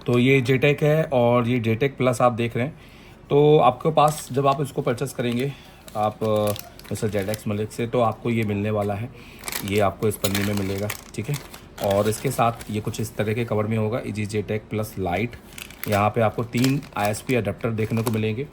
तो ये जेटेक है और ये जेटेक प्लस आप देख रहे हैं। तो आपके पास जब आप इसको परचेस करेंगे आप मिस्टर जेडेक्स मलिक से, तो आपको ये मिलने वाला है। ये आपको इस पन्नी में मिलेगा, ठीक है। और इसके साथ ये कुछ इस तरह के कवर में होगा, इजी जेटेक प्लस लाइट। यहाँ पे आपको 3 आईएसपी अडेप्टर देखने को मिलेंगे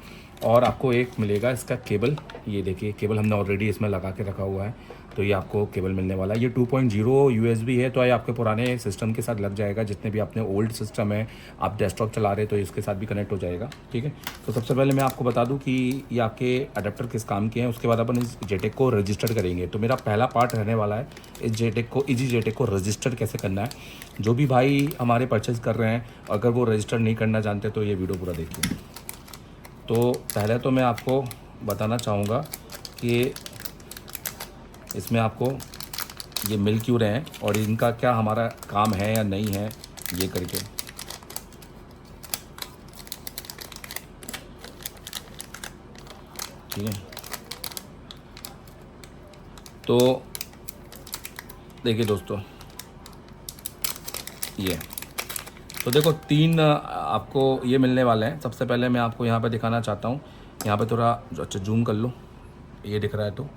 और आपको एक मिलेगा इसका केबल। ये देखिए केबल हमने ऑलरेडी इसमें लगा के रखा हुआ है, तो ये आपको केबल मिलने वाला है। ये 2.0 यूएसबी है, तो ये आपके पुराने सिस्टम के साथ लग जाएगा। जितने भी अपने ओल्ड सिस्टम है, आप डेस्कटॉप चला रहे हैं तो इसके साथ भी कनेक्ट हो जाएगा, ठीक है। तो सबसे पहले मैं आपको बता दूं कि ये आपके अडेप्टर किस काम के हैं, उसके बाद अपन इस जेटेक को रजिस्टर करेंगे। तो मेरा पहला पार्ट रहने वाला है इस जेटेक को, इजी जेटेक को रजिस्टर कैसे करना है। जो भी भाई हमारे परचेज़ कर रहे हैं, अगर वो रजिस्टर नहीं करना जानते तो ये वीडियो पूरा देखिए। तो पहले तो मैं आपको बताना चाहूँगा कि इसमें आपको ये मिल क्यों रहे हैं और इनका क्या हमारा काम है या नहीं है, ये करके। ठीक है, तो देखिए दोस्तों, ये तो देखो 3 आपको ये मिलने वाले हैं। सबसे पहले मैं आपको यहाँ पे दिखाना चाहता हूँ, यहाँ पे थोड़ा अच्छा जूम कर लो, ये दिख रहा है। तो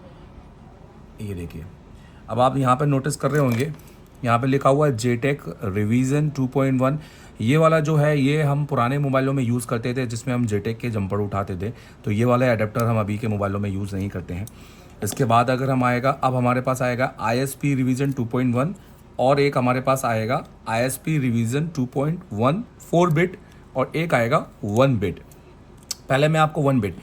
ये देखिए, अब आप यहाँ पे नोटिस कर रहे होंगे, यहाँ पे लिखा हुआ है जेटेक रिवीजन 2.1। ये वाला जो है ये हम पुराने मोबाइलों में यूज़ करते थे, जिसमें हम जेटेक के जंपर उठाते थे। तो ये वाला एडेप्टर हम अभी के मोबाइलों में यूज़ नहीं करते हैं। इसके बाद अगर हम आएगा, अब हमारे पास आएगा आईएसपी रिवीजन 2.1 और एक हमारे पास आएगा आईएसपी रिवीजन 2.1 4 बिट और एक आएगा 1 बिट। पहले मैं आपको 1 बिट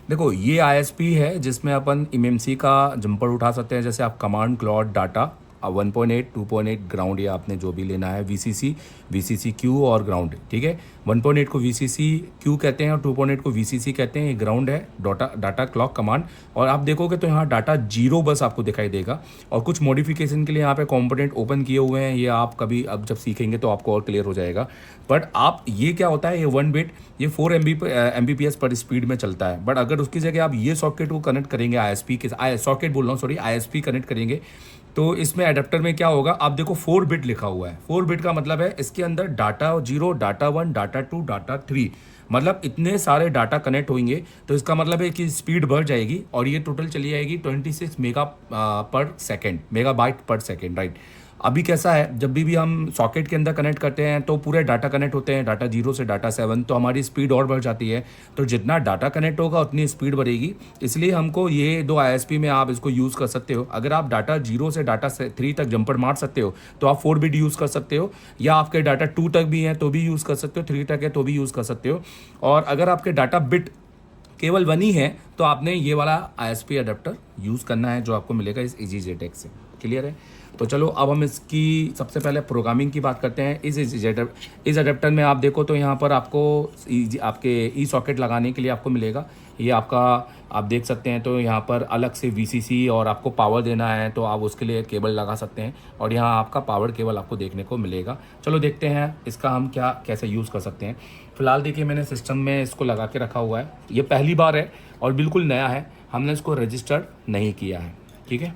देखो, ये आईएसपी है जिसमें अपन एमएमसी का जंपर उठा सकते हैं। जैसे आप कमांड क्लॉड डाटा 1.8 2.8 ग्राउंड, या आपने जो भी लेना है वीसीसी क्यू और ग्राउंड, ठीक है। 1.8 को वीसीसी क्यू कहते हैं और 2.8 को वीसीसी कहते हैं। ये ग्राउंड है, डाटा क्लॉक कमांड। और आप देखोगे तो यहाँ डाटा 0 बस आपको दिखाई देगा। और कुछ मॉडिफिकेशन के लिए यहाँ पे कंपोनेंट ओपन किए हुए हैं, ये आप कभी अब जब सीखेंगे तो आपको और क्लियर हो जाएगा। बट आप ये क्या होता है, ये 1 बिट ये 4 MBPS पर स्पीड में चलता है। बट अगर उसकी जगह आप ये सॉकेट को कनेक्ट करेंगे, आईएसपी के सॉकेट बोल रहा हूँ, सॉरी, आईएसपी कनेक्ट करेंगे, तो इसमें एडेप्टर में क्या होगा, आप देखो 4 बिट लिखा हुआ है। 4 बिट का मतलब है इसके अंदर डाटा 0, डाटा 1, डाटा 2, डाटा 3, मतलब इतने सारे डाटा कनेक्ट होंगे। तो इसका मतलब है कि स्पीड बढ़ जाएगी और ये टोटल चली जाएगी 26 पर सेकेंड, मेगाबाइट पर सेकेंड, राइट। अभी कैसा है, जब भी हम सॉकेट के अंदर कनेक्ट करते हैं तो पूरे डाटा कनेक्ट होते हैं, डाटा 0 से डाटा 7, तो हमारी स्पीड और बढ़ जाती है। तो जितना डाटा कनेक्ट होगा उतनी स्पीड बढ़ेगी। इसलिए हमको ये 2 आईएसपी में आप इसको यूज़ कर सकते हो। अगर आप डाटा 0 से डाटा 3 तक जंपर मार सकते हो तो आप 4 बिट यूज़ कर सकते हो, या आपके डाटा 2 तक भी हैं तो भी यूज़ कर सकते हो, 3 तक है तो भी यूज़ कर सकते हो। और अगर आपके डाटा बिट केवल 1 ही है तो आपने ये वाला आईएसपी अडेप्टर यूज़ करना है, जो आपको मिलेगा इस इजी जेटेक से। क्लियर है? तो चलो अब हम इसकी सबसे पहले प्रोग्रामिंग की बात करते हैं। इस अडेप्टर में आप देखो तो यहाँ पर आपको आपके ई सॉकेट लगाने के लिए आपको मिलेगा। ये आपका आप देख सकते हैं, तो यहाँ पर अलग से वीसीसी और आपको पावर देना है तो आप उसके लिए केबल लगा सकते हैं। और यहाँ आपका पावर केबल आपको देखने को मिलेगा। चलो देखते हैं इसका हम क्या कैसे यूज़ कर सकते हैं। फिलहाल देखिए मैंने सिस्टम में इसको लगा के रखा हुआ है। ये पहली बार है और बिल्कुल नया है, हमने इसको रजिस्टर नहीं किया है, ठीक है।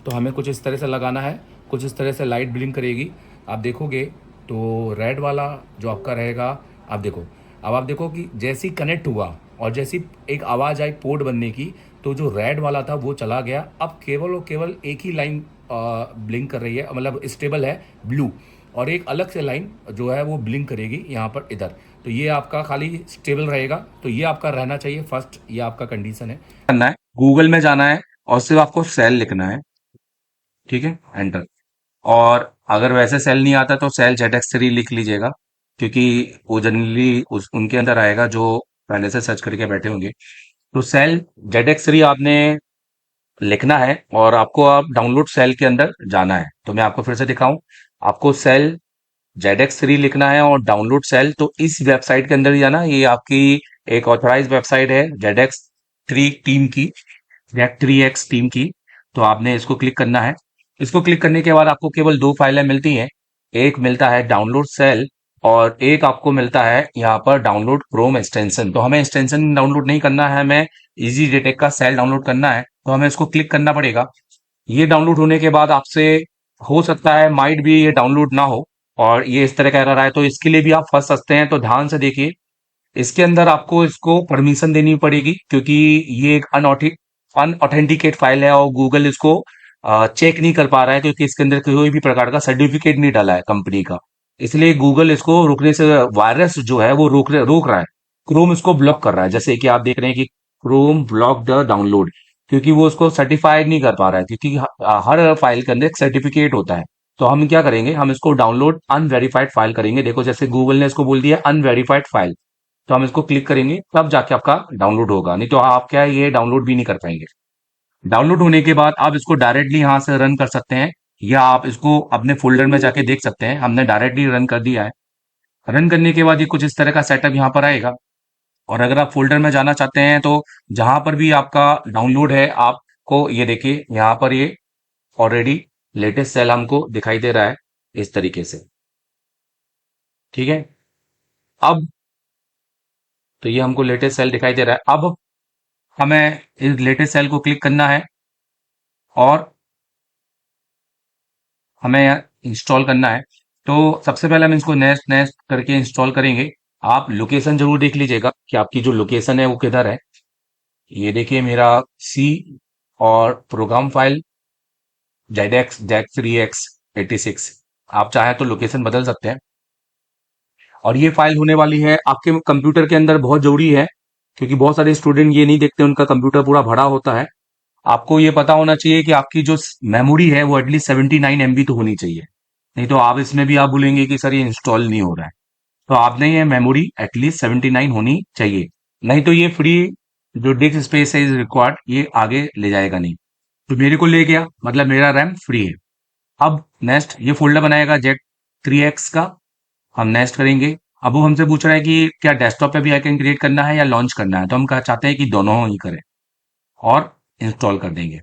तो हमें कुछ इस तरह से लगाना है, कुछ इस तरह से लाइट ब्लिंक करेगी। आप देखोगे तो रेड वाला जो आपका रहेगा, आप देखो, अब आप देखो कि जैसी कनेक्ट हुआ और जैसी एक आवाज़ आई पोर्ट बनने की, तो जो रेड वाला था वो चला गया। अब केवल और केवल एक ही लाइन ब्लिंक कर रही है, मतलब स्टेबल है ब्लू, और एक अलग से लाइन जो है वो ब्लिंक करेगी यहाँ पर इधर। तो ये आपका खाली स्टेबल रहेगा, तो ये आपका रहना चाहिए फर्स्ट, ये आपका कंडीशन है। करना है, गूगल में जाना है और सिर्फ आपको सेल लिखना है, ठीक है, एंटर। और अगर वैसे सेल नहीं आता तो सेल ZX3 लिख लीजिएगा, क्योंकि वो जनरली उस उनके अंदर आएगा जो पहले से सर्च करके बैठे होंगे। तो सेल ZX3 आपने लिखना है और आपको आप डाउनलोड सेल के अंदर जाना है। तो मैं आपको फिर से दिखाऊं, आपको सेल ZX3 लिखना है और डाउनलोड सेल। तो इस वेबसाइट के अंदर ही जाना, ये आपकी एक ऑथराइज वेबसाइट है ZX3 टीम की, Z3X टीम की। तो आपने इसको क्लिक करना है। इसको क्लिक करने के बाद आपको केवल 2 फाइलें मिलती हैं। एक मिलता है डाउनलोड सेल और एक आपको मिलता है यहाँ पर डाउनलोड क्रोम एक्सटेंशन। तो हमें एक्सटेंशन डाउनलोड नहीं करना है, हमें इजी जेटेक का सेल डाउनलोड करना है, तो हमें इसको क्लिक करना पड़ेगा। ये डाउनलोड होने के बाद आपसे हो सकता है माइट भी ये डाउनलोड ना हो, और ये इस तरह का एरर आए तो इसके लिए भी आप फंस सकते हैं। तो ध्यान से देखिए, इसके अंदर आपको इसको परमिशन देनी पड़ेगी, क्योंकि ये एक अनऑथेंटिकेट फाइल है और गूगल इसको चेक नहीं कर पा रहा है, क्योंकि इसके अंदर कोई भी प्रकार का सर्टिफिकेट नहीं डाला है कंपनी का। इसलिए गूगल इसको रोकने से, वायरस जो है वो रोक रहा है। क्रोम इसको ब्लॉक कर रहा है, जैसे कि आप देख रहे हैं कि क्रोम ब्लॉक द डाउनलोड, क्योंकि वो उसको सर्टिफाइड नहीं कर पा रहा है, क्योंकि हर फाइल के अंदर एक सर्टिफिकेट होता है। तो हम क्या करेंगे, हम इसको डाउनलोड अनवेरिफाइड फाइल करेंगे। देखो जैसे गूगल ने इसको बोल दिया अनवेरिफाइड फाइल, तो हम इसको क्लिक करेंगे तब जाके आपका डाउनलोड होगा, नहीं तो आप क्या है, ये डाउनलोड भी नहीं कर पाएंगे। डाउनलोड होने के बाद आप इसको डायरेक्टली यहाँ से रन कर सकते हैं, या आप इसको अपने फोल्डर में जाके देख सकते हैं। हमने डायरेक्टली रन कर दिया है। रन करने के बाद ये कुछ इस तरह का सेटअप यहाँ पर आएगा। और अगर आप फोल्डर में जाना चाहते हैं तो जहां पर भी आपका डाउनलोड है, आपको ये देखिए यहाँ पर ये ऑलरेडी लेटेस्ट सेल हमको दिखाई दे रहा है इस तरीके से। ठीक है, अब तो ये हमको लेटेस्ट सेल दिखाई दे रहा है। अब हमें इस लेटेस्ट सेल को क्लिक करना है और हमें इंस्टॉल करना है। तो सबसे पहले हम इसको नेक्स्ट नेक्स्ट करके इंस्टॉल करेंगे। आप लोकेशन जरूर देख लीजिएगा कि आपकी जो लोकेशन है वो किधर है। ये देखिए मेरा सी और प्रोग्राम फाइल जेडेक्स जेक 3x86। आप चाहे तो लोकेशन बदल सकते हैं। और ये फाइल होने वाली है आपके कंप्यूटर के अंदर, बहुत जरूरी है, क्योंकि बहुत सारे स्टूडेंट ये नहीं देखते, उनका कंप्यूटर पूरा भरा होता है। आपको ये पता होना चाहिए कि आपकी जो मेमोरी है वो एटलीस्ट 79 MB तो होनी चाहिए, नहीं तो आप इसमें भी आप बोलेंगे कि सर ये इंस्टॉल नहीं हो रहा है। तो आपने ये मेमोरी एटलीस्ट 79 होनी चाहिए, नहीं तो ये फ्री जो डिस्क स्पेस है इज रिक्वायर्ड, ये आगे ले जाएगा नहीं। तो मेरे को ले गया, मतलब मेरा रैम फ्री है। अब नेक्स्ट ये फोल्डर बनाएगा Z3X का, हम नेक्स्ट करेंगे। अब वो हमसे पूछ रहा है कि क्या डेस्कटॉप पे भी आइकन क्रिएट करना है या लॉन्च करना है, तो हम कहा चाहते हैं कि दोनों ही करें और इंस्टॉल कर देंगे।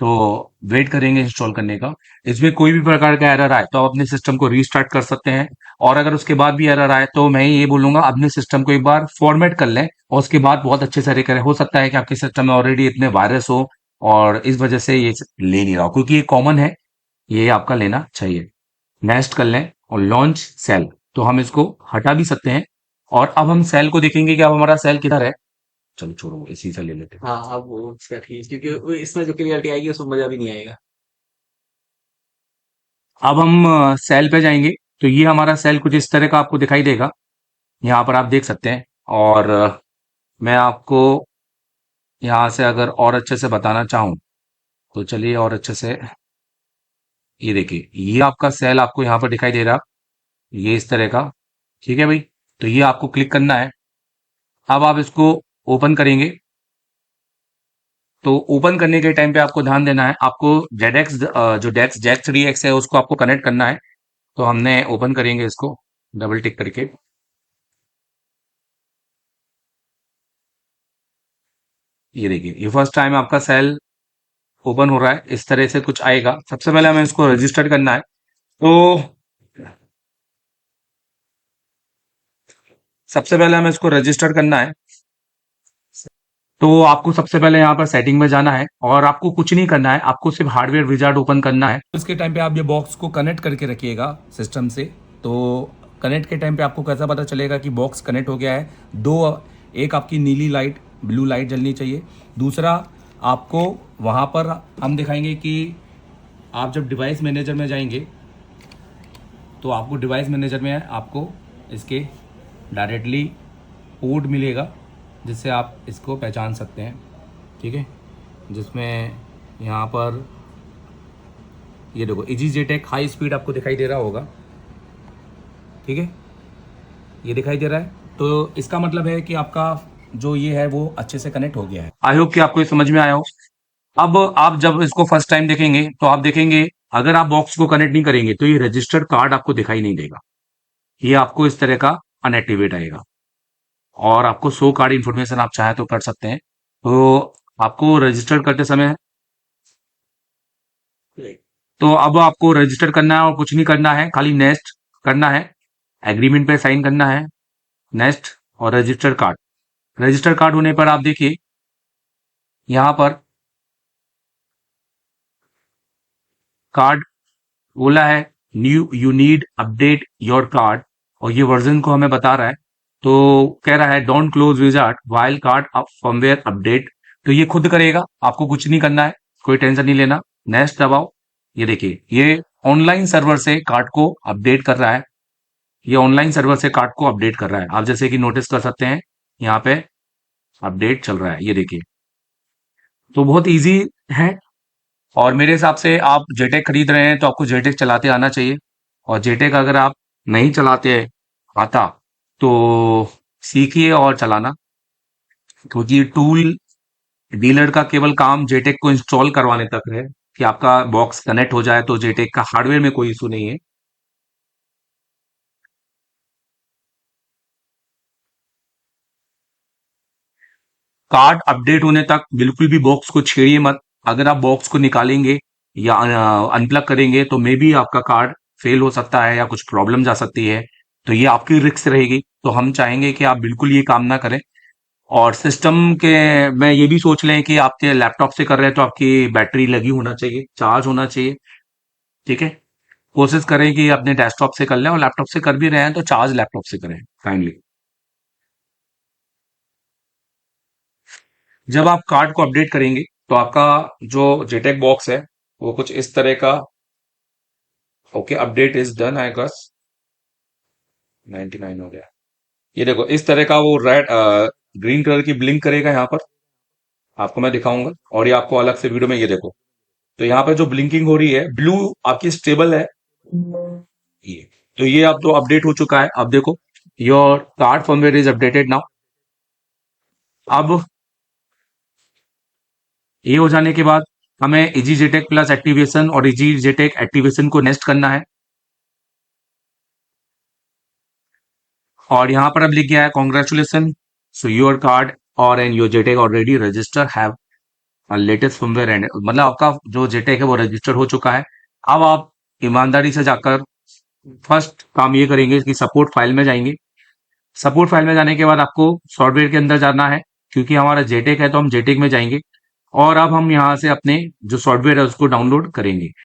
तो वेट करेंगे इंस्टॉल करने का। इसमें कोई भी प्रकार का एरर आए तो आप अपने सिस्टम को रीस्टार्ट कर सकते हैं, और अगर उसके बाद भी एरर आए तो मैं ये बोलूंगा अपने सिस्टम को एक बार फॉर्मेट कर लें और उसके बाद बहुत अच्छे से करें। हो सकता है कि आपके सिस्टम में ऑलरेडी इतने वायरस हो और इस वजह से ये ले नहीं रहा हो, क्योंकि ये कॉमन है, ये आपका लेना चाहिए। नेक्स्ट कर लें और लॉन्च सेल, तो हम इसको हटा भी सकते हैं। और अब हम सेल को देखेंगे कि अब हमारा सेल किधर है। चलो छोड़ो, इसी से ले लेते हैं। हाँ, अब वो उसका ठीक, क्योंकि इसमें जो क्लियरिटी आएगी उसमें मजा भी नहीं आएगा। अब हम सेल पे जाएंगे, तो ये हमारा सेल कुछ इस तरह का आपको दिखाई देगा, यहाँ पर आप देख सकते हैं। और मैं आपको यहाँ से अगर और अच्छे से बताना चाहूँ तो चलिए और अच्छे से, ये देखिए ये आपका सेल आपको यहाँ पर दिखाई दे रहा, ये इस तरह का। ठीक है भाई, तो ये आपको क्लिक करना है। अब आप इसको ओपन करेंगे, तो ओपन करने के टाइम पे आपको ध्यान देना है, आपको जेडेक्स जो डेक्स जैक 3X है उसको आपको कनेक्ट करना है। तो हमने ओपन करेंगे इसको डबल टिक करके। ये देखिए ये फर्स्ट टाइम आपका सेल ओपन हो रहा है, इस तरह से कुछ आएगा। सबसे पहले हमें इसको रजिस्टर करना है। तो सबसे पहले हमें इसको रजिस्टर करना है। तो आपको सबसे पहले यहाँ पर सेटिंग में जाना है और आपको कुछ नहीं करना है, आपको सिर्फ हार्डवेयर विजार्ड ओपन करना है। इसके टाइम पे आप ये बॉक्स को कनेक्ट करके रखिएगा सिस्टम से। तो कनेक्ट के टाइम पे आपको कैसा पता चलेगा कि बॉक्स कनेक्ट हो गया है। दो, एक आपकी नीली लाइट, ब्लू लाइट जलनी चाहिए। दूसरा, आपको वहाँ पर हम दिखाएंगे कि आप जब डिवाइस मैनेजर में जाएंगे तो आपको डिवाइस मैनेजर में आपको इसके डायरेक्टली पोर्ट मिलेगा, जिससे आप इसको पहचान सकते हैं। ठीक है, जिसमें यहाँ पर ये देखो इजी जेटेक हाई स्पीड आपको दिखाई दे रहा होगा। ठीक है, ये दिखाई दे रहा है, तो इसका मतलब है कि आपका जो ये है वो अच्छे से कनेक्ट हो गया है। आई होप कि आपको ये समझ में आया हो। अब आप जब इसको फर्स्ट टाइम देखेंगे तो आप देखेंगे अगर आप बॉक्स को कनेक्ट नहीं करेंगे तो ये रजिस्टर्ड कार्ड आपको दिखाई नहीं देगा, ये आपको इस तरह का अनएक्टिवेट आएगा। और आपको शो कार्ड इंफॉर्मेशन आप चाहे तो कर सकते हैं। तो आपको रजिस्टर करते समय, तो अब आपको रजिस्टर करना है और कुछ नहीं करना है, खाली नेक्स्ट करना है, एग्रीमेंट पे साइन करना है, नेक्स्ट और रजिस्टर कार्ड। रजिस्टर कार्ड होने पर आप देखिए यहाँ पर कार्ड बोला है you need update your card, और ये वर्जन को हमें बता रहा है। तो कह रहा है don't close wizard while card up firmware update. तो ये खुद करेगा, आपको कुछ नहीं करना है, कोई टेंशन नहीं लेना। नेक्स्ट दबाओ। ये देखिए, ये ऑनलाइन सर्वर से कार्ड को अपडेट कर रहा है। ये ऑनलाइन सर्वर से कार्ड को अपडेट कर रहा है। आप जैसे कि नोटिस कर सकते हैं, यहाँ पे अपडेट चल रहा है, ये देखिए। तो बहुत इजी है। और मेरे हिसाब से आप जेटेक खरीद रहे हैं तो आपको जेटेक चलाते आना चाहिए। और जेटेक अगर आप नहीं चलाते आता तो सीखिए और चलाना, क्योंकि टूल डीलर का केवल काम जेटेक को इंस्टॉल करवाने तक है, कि आपका बॉक्स कनेक्ट हो जाए तो जेटेक का हार्डवेयर में कोई इशू नहीं है। कार्ड अपडेट होने तक बिल्कुल भी बॉक्स को छेड़िए मत। अगर आप बॉक्स को निकालेंगे या अनप्लग करेंगे तो मे बी आपका कार्ड फेल हो सकता है या कुछ प्रॉब्लम जा सकती है। तो ये आपकी रिस्क रहेगी। तो हम चाहेंगे कि आप बिल्कुल ये काम ना करें। और सिस्टम के में ये भी सोच लें कि आपके लैपटॉप से कर रहे हैं तो आपकी बैटरी लगी होना चाहिए, चार्ज होना चाहिए। ठीक है, कोशिश करें कि अपने डेस्कटॉप से कर लें, और लैपटॉप से कर भी रहे हैं तो चार्ज लैपटॉप से करें काइंडली। जब आप कार्ड को अपडेट करेंगे तो आपका जो जेटेक बॉक्स है वो कुछ इस तरह का, okay update is done I guess, 99 हो गया। ये देखो इस तरह का वो रेड ग्रीन कलर की ब्लिंक करेगा यहाँ पर, आपको मैं दिखाऊंगा। और ये आपको अलग से वीडियो में, ये देखो। तो यहाँ पे जो ब्लिंकिंग हो रही है ब्लू आपकी स्टेबल है। ये तो ये अब तो अपडेट हो चुका है। अब देखो, your card firmware is updated now. अब ये हो जाने के बाद हमें इजी जेटेक प्लस एक्टिवेशन और इजी जेटेक एक्टिवेशन को नेक्स्ट करना है। और यहाँ पर अब लिख गया है कॉन्ग्रेचुलेसन, सो योर कार्ड और and your JTAG already register have latest firmware and, मतलब आपका जो जेटेक है वो रजिस्टर हो चुका है। अब आप ईमानदारी से जाकर फर्स्ट काम ये करेंगे कि सपोर्ट फाइल में जाएंगे। सपोर्ट फाइल में जाने के बाद आपको सॉफ्टवेयर के अंदर जाना है, क्योंकि हमारा जेटेक है तो हम जेटेक में जाएंगे। और अब हम यहाँ से अपने जो सॉफ्टवेयर है उसको डाउनलोड करेंगे।